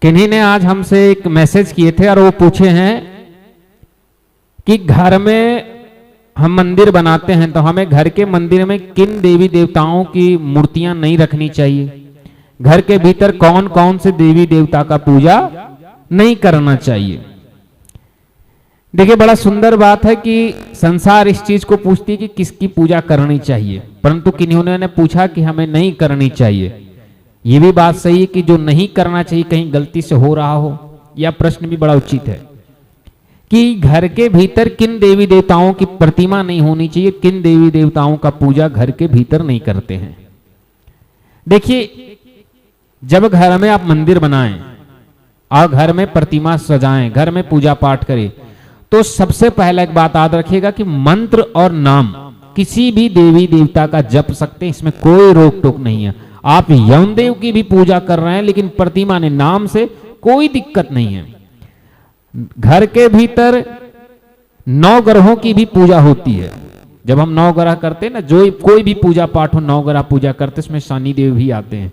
किन्हीं ने आज हमसे एक मैसेज किए थे और वो पूछे हैं कि घर में हम मंदिर बनाते हैं तो हमें घर के मंदिर में किन देवी देवताओं की मूर्तियां नहीं रखनी चाहिए, घर के भीतर कौन कौन से देवी देवता का पूजा नहीं करना चाहिए। देखिए, बड़ा सुंदर बात है कि संसार इस चीज को पूछती है कि किसकी पूजा करनी चाहिए, परंतु किन्होंने ने पूछा कि हमें नहीं करनी चाहिए। ये भी बात सही है कि जो नहीं करना चाहिए कहीं गलती से हो रहा हो, यह प्रश्न भी बड़ा उचित है कि घर के भीतर किन देवी देवताओं की प्रतिमा नहीं होनी चाहिए, किन देवी देवताओं का पूजा घर के भीतर नहीं करते हैं। देखिए, जब घर में आप मंदिर बनाएं और घर में प्रतिमा सजाएं, घर में पूजा पाठ करें, तो सबसे पहला एक बात याद रखिएगा कि मंत्र और नाम किसी भी देवी देवता का जप सकते हैं, इसमें कोई रोक टोक नहीं है। आप यमदेव की भी पूजा कर रहे हैं लेकिन प्रतिमा ने नाम से कोई दिक्कत नहीं है। घर के भीतर 9 ग्रहों की भी पूजा होती है। जब हम 9 ग्रह करते हैं ना, जो कोई भी पूजा पाठ हो 9 ग्रह पूजा करते, इसमें शनि देव भी आते हैं।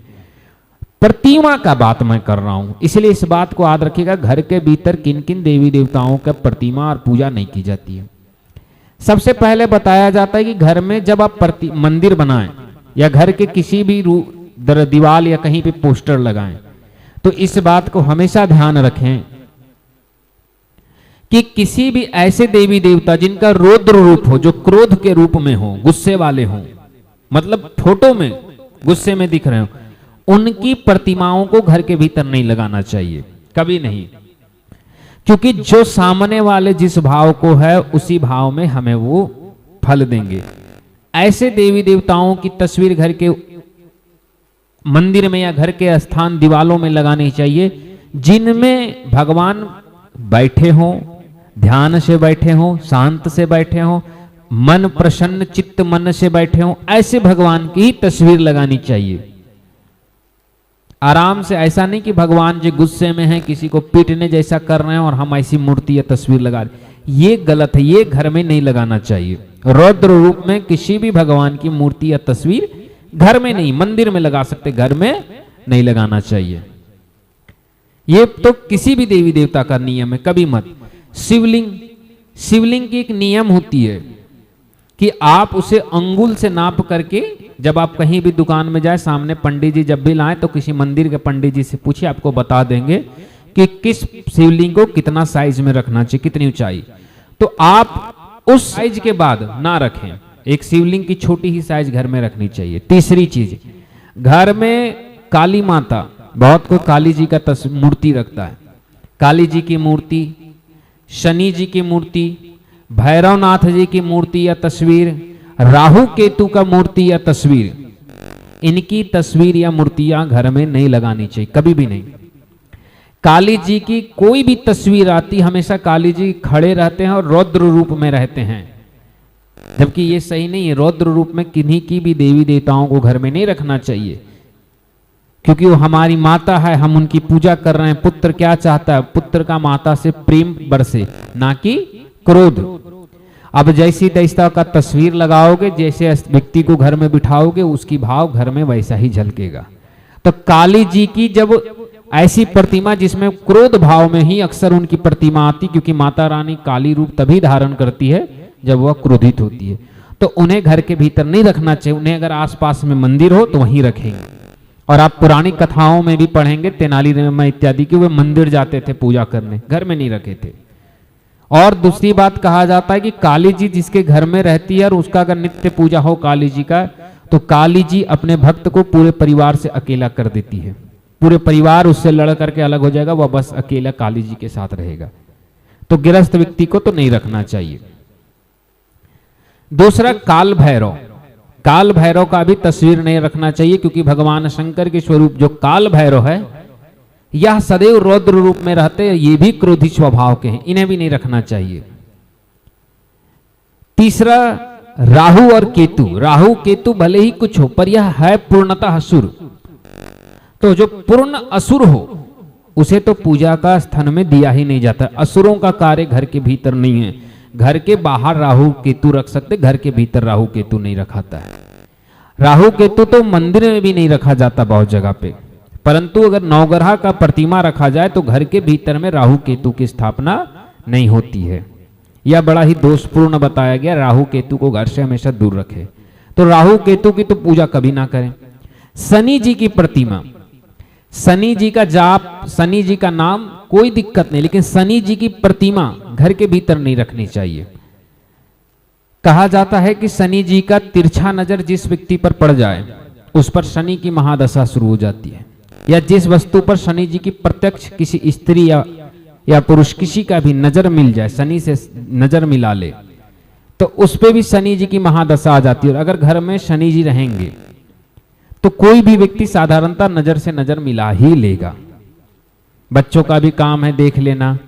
प्रतिमा का बात मैं कर रहा हूं, इसलिए इस बात को याद रखिएगा, घर के भीतर किन किन देवी देवताओं का प्रतिमा और पूजा नहीं की जाती है। सबसे पहले बताया जाता है कि घर में जब आप मंदिर बनाएं या घर के किसी भी दीवार या कहीं पे पोस्टर लगाएं, तो इस बात को हमेशा ध्यान रखें कि किसी भी ऐसे देवी देवता जिनका रौद्र रूप हो, जो क्रोध के रूप में हो, गुस्से वाले हो, मतलब फोटो में गुस्से में दिख रहे हो, उनकी प्रतिमाओं को घर के भीतर नहीं लगाना चाहिए, कभी नहीं। क्योंकि जो सामने वाले जिस भाव को है उसी भाव में हमें वो फल देंगे। ऐसे देवी देवताओं की तस्वीर घर के मंदिर में या घर के स्थान दीवालों में लगानी चाहिए जिनमें भगवान बैठे हों, ध्यान से बैठे हों, शांत से बैठे हों, मन प्रसन्न चित्त मन से बैठे हों, ऐसे भगवान की ही तस्वीर लगानी चाहिए। आराम से, ऐसा नहीं कि भगवान जी गुस्से में हैं, किसी को पीटने जैसा कर रहे हैं और हम ऐसी मूर्ति या तस्वीर लगा रहे, ये गलत है, ये घर में नहीं लगाना चाहिए। रौद्र रूप में किसी भी भगवान की मूर्ति या तस्वीर घर में नहीं, मंदिर में लगा सकते, घर में नहीं लगाना चाहिए। ये तो किसी भी देवी देवता का नियम है, कभी मत। शिवलिंग की एक नियम होती है कि आप उसे अंगुल से नाप करके, जब आप कहीं भी दुकान में जाए, सामने पंडित जी जब भी लाएं तो किसी मंदिर के पंडित जी से पूछिए, आपको बता देंगे कि किस शिवलिंग को कितना साइज में रखना चाहिए, कितनी ऊंचाई। तो आप उस साइज के बाद ना रखें, एक शिवलिंग की छोटी ही साइज घर में रखनी चाहिए। तीसरी चीज, घर में काली माता, बहुत कोई काली जी का मूर्ति रखता है, काली जी की मूर्ति, शनि जी की मूर्ति, भैरवनाथ जी की मूर्ति या तस्वीर, राहु केतु का मूर्ति या तस्वीर, इनकी तस्वीर या मूर्तियां घर में नहीं लगानी चाहिए, कभी भी नहीं। काली जी की कोई भी तस्वीर आती, हमेशा काली जी खड़े रहते हैं और रौद्र रूप में रहते हैं, जबकि ये सही नहीं है। रौद्र रूप में किन्हीं की भी देवी देवताओं को घर में नहीं रखना चाहिए, क्योंकि वो हमारी माता है, हम उनकी पूजा कर रहे हैं। पुत्र क्या चाहता है? पुत्र का माता से प्रेम बरसे, ना कि क्रोध। अब जैसी तैसा का तस्वीर लगाओगे, जैसे व्यक्ति को घर में बिठाओगे, उसकी भाव घर में वैसा ही झलकेगा। तो काली जी की जब ऐसी प्रतिमा जिसमें क्रोध भाव में ही अक्सर उनकी प्रतिमा आती, क्योंकि माता रानी काली रूप तभी धारण करती है जब वह क्रोधित होती है, तो उन्हें घर के भीतर नहीं रखना चाहिए। उन्हें अगर आसपास में मंदिर हो तो वहीं रखेंगे। और आप पुरानी कथाओं में भी पढ़ेंगे, तेनालीराम इत्यादि की, वे मंदिर जाते थे पूजा करने, घर में नहीं रखे थे। और दूसरी बात कहा जाता है कि काली जी जिसके घर में रहती है और उसका अगर नित्य पूजा हो काली जी का, तो काली जी अपने भक्त को पूरे परिवार से अकेला कर देती है। पूरे परिवार उससे लड़ करके अलग हो जाएगा, वह बस अकेला काली जी के साथ रहेगा। तो गृहस्थ व्यक्ति को तो नहीं रखना चाहिए। दूसरा, काल भैरव, काल भैरव का भी तस्वीर नहीं रखना चाहिए, क्योंकि भगवान शंकर के स्वरूप जो काल भैरव है, यह सदैव रौद्र रूप में रहते हैं, ये भी क्रोधी स्वभाव के हैं, इन्हें भी नहीं रखना चाहिए। तीसरा, राहु और केतु। राहु केतु भले ही कुछ हो, पर यह है पूर्णतः असुर। तो जो पूर्ण असुर हो उसे तो पूजा का स्थान में दिया ही नहीं जाता। असुरों का कार्य घर के भीतर नहीं है। घर के बाहर राहु केतु रख सकते, घर के भीतर राहु केतु नहीं रखाता है। राहु केतु तो मंदिर में भी नहीं रखा जाता बहुत जगह पे। परंतु अगर नवग्रह का प्रतिमा रखा जाए तो घर के भीतर में राहु केतु की स्थापना नहीं होती है। यह बड़ा ही दोषपूर्ण बताया गया, राहु केतु को घर से हमेशा दूर रखे। तो राहु केतु की तो पूजा कभी ना करें। शनि जी की प्रतिमा, शनि जी का जाप, शनि जी का नाम कोई दिक्कत नहीं, लेकिन शनि जी की प्रतिमा घर के भीतर नहीं रखनी चाहिए। कहा जाता है कि शनि जी का तिरछा नजर जिस व्यक्ति पर पड़ जाए उस पर शनि की महादशा शुरू हो जाती है, या जिस वस्तु पर शनि जी की प्रत्यक्ष किसी स्त्री या पुरुष किसी का भी नजर मिल जाए, शनि से नजर मिला ले, तो उस पे भी शनि जी की महादशा आ जाती है। और अगर घर में शनि जी रहेंगे तो कोई भी व्यक्ति साधारणतः नजर से नजर मिला ही लेगा। बच्चों का भी काम है देख लेना,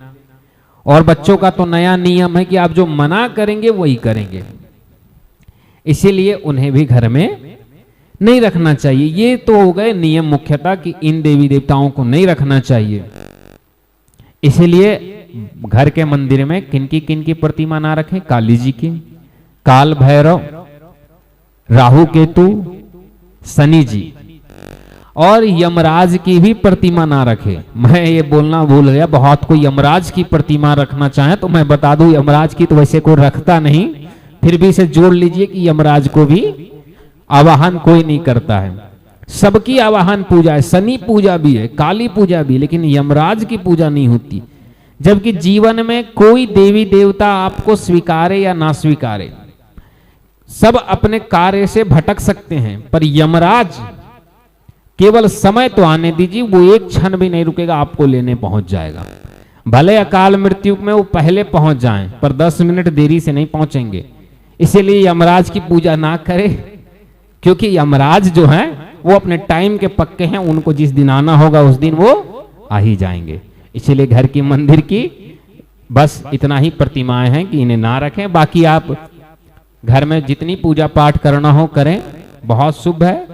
और बच्चों का तो नया नियम है कि आप जो मना करेंगे वही करेंगे, इसीलिए उन्हें भी घर में नहीं रखना चाहिए। ये तो हो गए नियम मुख्यतः कि इन देवी देवताओं को नहीं रखना चाहिए। इसीलिए घर के मंदिर में किनकी प्रतिमा ना रखें? काली जी की, काल भैरव, राहु केतु, शनि जी, और यमराज की भी प्रतिमा ना रखे। मैं ये बोलना भूल गया, बहुत कोई यमराज की प्रतिमा रखना चाहे तो मैं बता दूं यमराज की तो वैसे कोई रखता नहीं, फिर भी इसे जोड़ लीजिए कि यमराज को भी आवाहन कोई नहीं करता है। सबकी आवाहन पूजा है, शनि पूजा भी है, काली पूजा भी, लेकिन यमराज की पूजा नहीं होती। जबकि जीवन में कोई देवी देवता आपको स्वीकारे या ना स्वीकारे, सब अपने कार्य से भटक सकते हैं, पर यमराज केवल समय तो आने दीजिए, वो एक क्षण भी नहीं रुकेगा, आपको लेने पहुंच जाएगा। भले अकाल मृत्यु में वो पहले पहुंच जाएं, पर 10 मिनट देरी से नहीं पहुंचेंगे। इसीलिए यमराज की पूजा ना करें, क्योंकि यमराज जो हैं वो अपने टाइम के पक्के हैं, उनको जिस दिन आना होगा उस दिन वो आ ही जाएंगे। इसीलिए घर की मंदिर की बस इतना ही प्रतिमाएं हैं कि इन्हें ना रखें। बाकी आप घर में जितनी पूजा पाठ करना हो करें, बहुत शुभ है।